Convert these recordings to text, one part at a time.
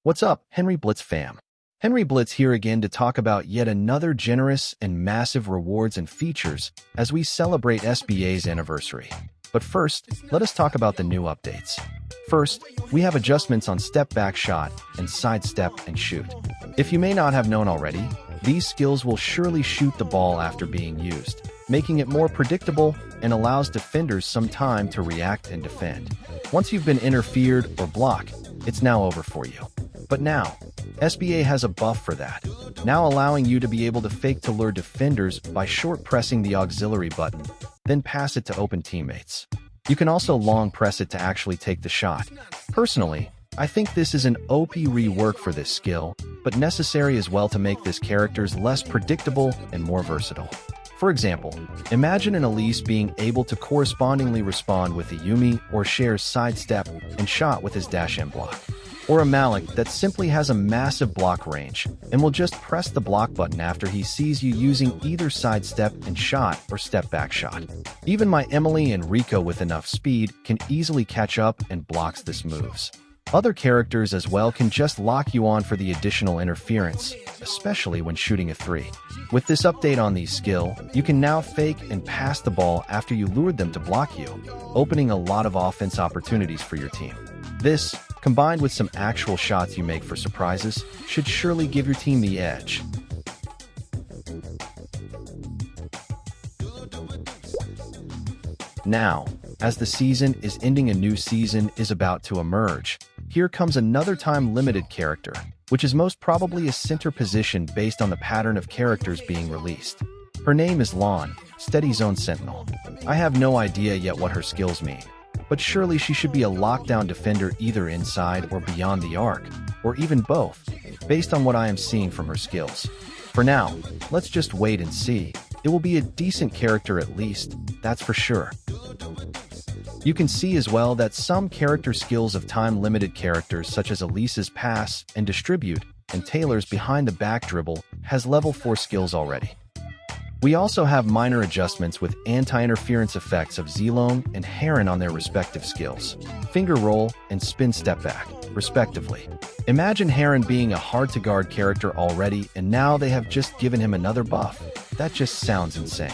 What's up, Henry Blitz fam? Henry Blitz here again to talk about yet another generous and massive rewards and features as we celebrate SBA's anniversary. But first, let us talk about the new updates. First, we have adjustments on step back shot and sidestep and shoot. If you may not have known already, these skills will surely shoot the ball after being used, making it more predictable and allows defenders some time to react and defend. Once you've been interfered or blocked, it's now over for you. But now, SBA has a buff for that, now allowing you to be able to fake to lure defenders by short pressing the auxiliary button, then pass it to open teammates. You can also long press it to actually take the shot. Personally, I think this is an OP rework for this skill, but necessary as well to make this characters less predictable and more versatile. For example, imagine an Elise being able to correspondingly respond with a Yumi or shares sidestep and shot with his dash and block. Or a Malik that simply has a massive block range and will just press the block button after he sees you using either sidestep and shot or step back shot. Even my Emily and Rico with enough speed can easily catch up and blocks this moves. Other characters as well can just lock you on for the additional interference, especially when shooting a 3. With this update on these skill, you can now fake and pass the ball after you lured them to block you, opening a lot of offense opportunities for your team. This, combined with some actual shots you make for surprises, should surely give your team the edge. Now, as the season is ending, a new season is about to emerge. Here comes another time-limited character, which is most probably a center position based on the pattern of characters being released. Her name is Lawn, Steady Zone Sentinel. I have no idea yet what her skills mean, but surely she should be a lockdown defender either inside or beyond the arc, or even both, based on what I am seeing from her skills. For now, let's just wait and see. It will be a decent character at least, that's for sure. You can see as well that some character skills of time-limited characters such as Elise's pass and distribute and Taylor's behind the back dribble has level 4 skills already. We also have minor adjustments with anti-interference effects of Zilong and Heron on their respective skills, finger roll and spin step back, respectively. Imagine Heron being a hard-to-guard character already and now they have just given him another buff. That just sounds insane.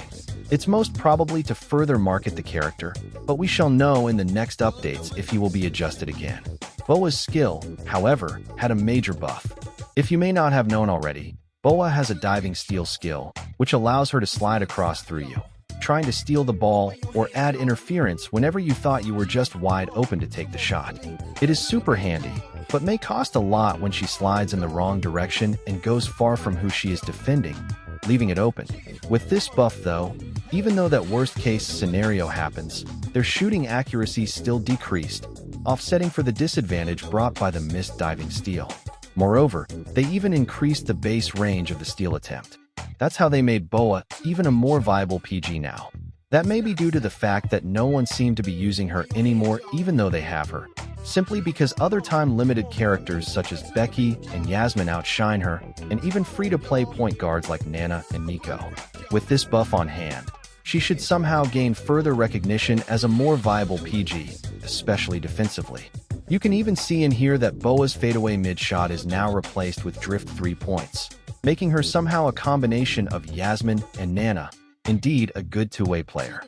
It's most probably to further market the character, but we shall know in the next updates if he will be adjusted again. Boa's skill, however, had a major buff. If you may not have known already, Boa has a diving steal skill, which allows her to slide across through you, trying to steal the ball or add interference whenever you thought you were just wide open to take the shot. It is super handy, but may cost a lot when she slides in the wrong direction and goes far from who she is defending, leaving it open. With this buff though, even though that worst-case scenario happens, their shooting accuracy still decreased, offsetting for the disadvantage brought by the missed diving steal. Moreover, they even increased the base range of the steal attempt. That's how they made Boa even a more viable PG now. That may be due to the fact that no one seemed to be using her anymore even though they have her, simply because other time-limited characters such as Becky and Yasmin outshine her, and even free-to-play point guards like Nana and Nico. With this buff on hand, she should somehow gain further recognition as a more viable PG, especially defensively. You can even see in here that Boa's fadeaway mid-shot is now replaced with drift 3 points, making her somehow a combination of Yasmin and Nana, indeed a good two-way player.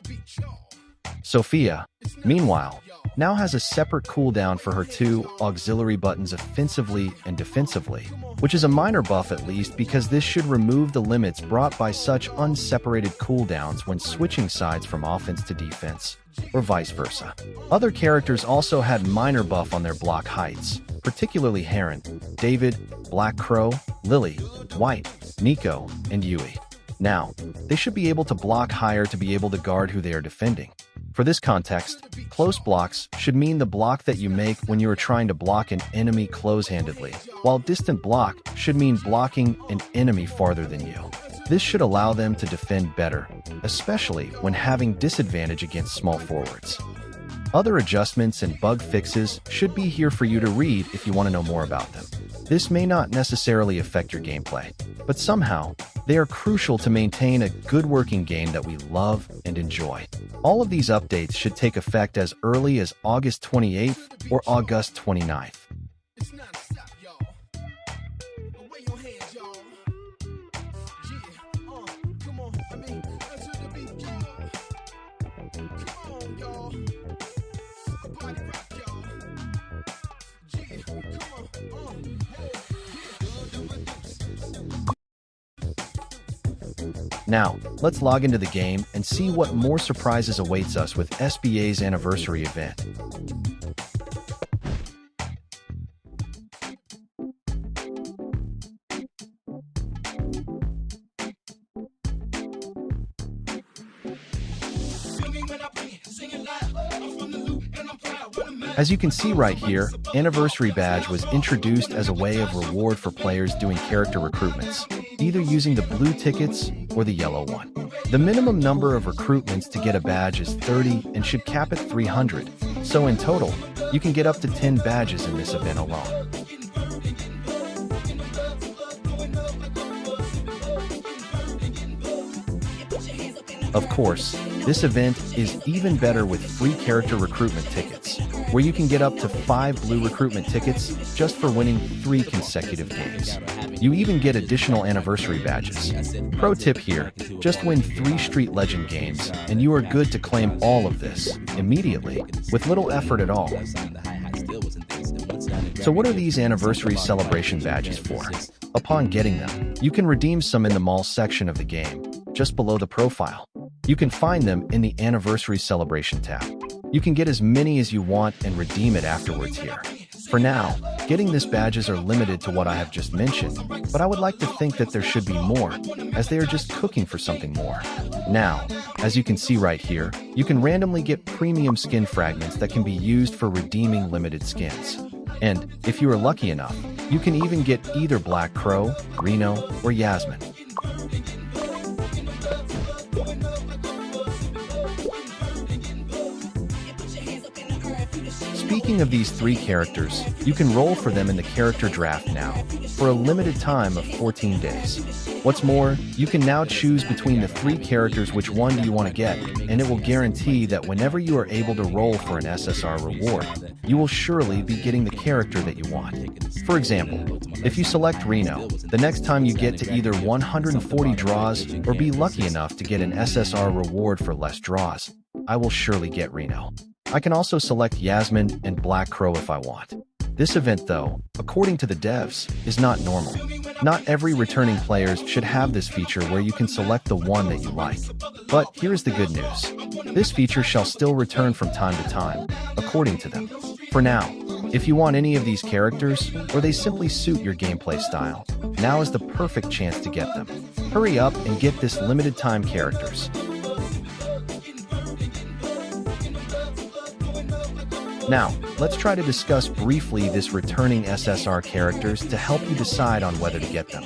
Sophia, meanwhile, now has a separate cooldown for her 2 auxiliary buttons offensively and defensively, which is a minor buff at least because this should remove the limits brought by such unseparated cooldowns when switching sides from offense to defense, or vice versa. Other characters also had minor buff on their block heights, particularly Heron, David, Black Crow, Lily, White, Nico, and Yui. Now, they should be able to block higher to be able to guard who they are defending. For this context, close blocks should mean the block that you make when you are trying to block an enemy close-handedly, while distant block should mean blocking an enemy farther than you. This should allow them to defend better, especially when having disadvantage against small forwards. Other adjustments and bug fixes should be here for you to read if you want to know more about them. This may not necessarily affect your gameplay, but somehow, they are crucial to maintain a good working game that we love and enjoy. All of these updates should take effect as early as August 28th or August 29th. Now, let's log into the game and see what more surprises awaits us with SBA's anniversary event. As you can see right here, Anniversary Badge was introduced as a way of reward for players doing character recruitments, either using the blue tickets or the yellow one. The minimum number of recruitments to get a badge is 30 and should cap at 300, so in total, you can get up to 10 badges in this event alone. Of course, this event is even better with free character recruitment tickets, where you can get up to 5 blue recruitment tickets just for winning 3 consecutive games. You even get additional anniversary badges. Pro tip here, just win 3 Street Legend games and you are good to claim all of this immediately with little effort at all. So what are these anniversary celebration badges for? Upon getting them, you can redeem some in the mall section of the game, just below the profile. You can find them in the Anniversary Celebration tab. You can get as many as you want and redeem it afterwards here. For now, getting these badges are limited to what I have just mentioned, but I would like to think that there should be more, as they are just cooking for something more. Now, as you can see right here, you can randomly get premium skin fragments that can be used for redeeming limited skins. And, if you are lucky enough, you can even get either Black Crow, Reno, or Yasmin. Speaking of these 3 characters, you can roll for them in the character draft now, for a limited time of 14 days. What's more, you can now choose between the 3 characters which one do you want to get, and it will guarantee that whenever you are able to roll for an SSR reward, you will surely be getting the character that you want. For example, if you select Reno, the next time you get to either 140 draws or be lucky enough to get an SSR reward for less draws, I will surely get Reno. I can also select Yasmin and Black Crow if I want. This event, though, according to the devs, is not normal. Not every returning players should have this feature where you can select the one that you like. But here's the good news. This feature shall still return from time to time, according to them. For now, if you want any of these characters, or they simply suit your gameplay style, now is the perfect chance to get them. Hurry up and get this limited time characters. Now, let's try to discuss briefly this returning SSR characters to help you decide on whether to get them.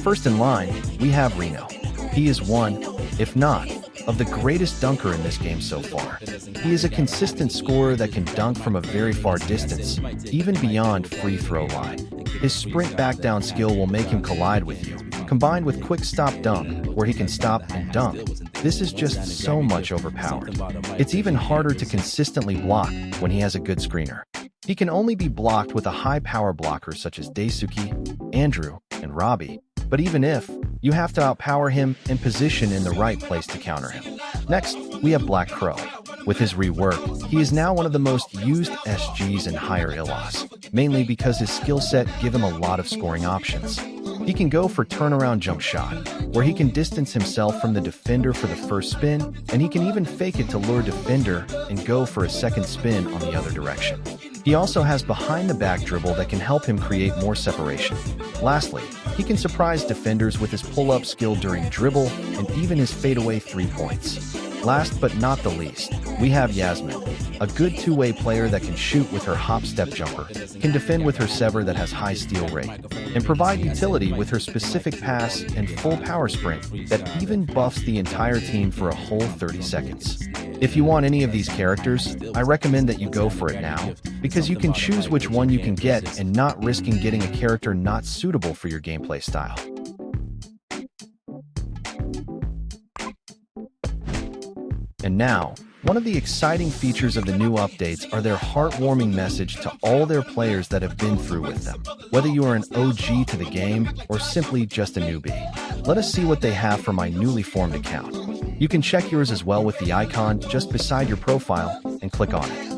First in line, we have Reno. He is one, if not, of the greatest dunker in this game so far. He is a consistent scorer that can dunk from a very far distance, even beyond free throw line. His sprint back down skill will make him collide with you, combined with quick stop dunk, where he can stop and dunk. This is just so much overpowered. It's even harder to consistently block when he has a good screener. He can only be blocked with a high power blocker such as Daisuke, Andrew, and Robbie, but even if, you have to outpower him and position in the right place to counter him. Next, we have Black Crow. With his rework, he is now one of the most used SGs in higher ILOS, mainly because his skill set give him a lot of scoring options. He can go for turnaround jump shot, where he can distance himself from the defender for the first spin, and he can even fake it to lure defender and go for a second spin on the other direction. He also has behind the back dribble that can help him create more separation. Lastly, he can surprise defenders with his pull-up skill during dribble and even his fadeaway 3 points. Last but not the least, we have Yasmin, a good two-way player that can shoot with her hop-step jumper, can defend with her sever that has high steal rate, and provide utility with her specific pass and full power sprint that even buffs the entire team for a whole 30 seconds. If you want any of these characters, I recommend that you go for it now, because you can choose which one you can get and not risking getting a character not suitable for your gameplay style. And now, one of the exciting features of the new updates are their heartwarming message to all their players that have been through with them. Whether you are an OG to the game or simply just a newbie, let us see what they have for my newly formed account. You can check yours as well with the icon just beside your profile and click on it.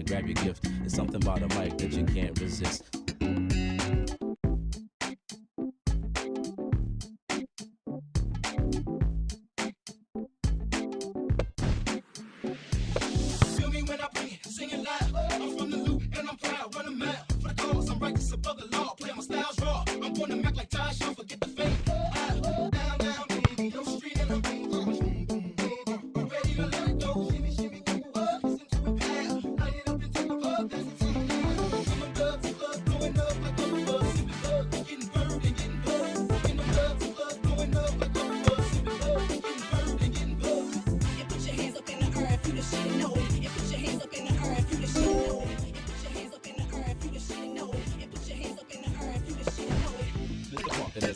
and grab your gift. It's something about a mic that you can't resist. Feel me when I bring it, singing loud. I'm from the loop and I'm proud, running mad. For the cause, I'm righteous above the law. Play my styles raw. I'm gonna Mac like Ty Shaw, forget the fame. Down, down, baby, no street and I'm ready to let it go. Shimmy, shimmy, go up, listen to it pound. Light it up and take a bug, that's the time now. I'm a dub to club, blowing up like bubble buzz. Sipping bug, getting burned and getting buzzed. Ain't no dub to club, blowing up like bubble buzz. Sipping bug, getting burned and getting buzzed. You put your hands up in the air if you the shit and know it. You put your hands up in the air if you the shit and know it. You put your hands up in the air if you the shit and know it. You put your hands up in the air if you the shit and know it.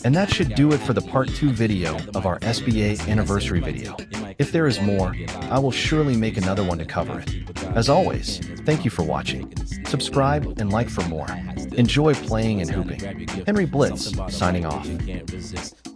And that should do it for the part 2 video of our SBA anniversary video. If there is more, I will surely make another one to cover it. As always, thank you for watching. Subscribe and like for more. Enjoy playing and hooping. Henry Blitz, signing off. Can't resist.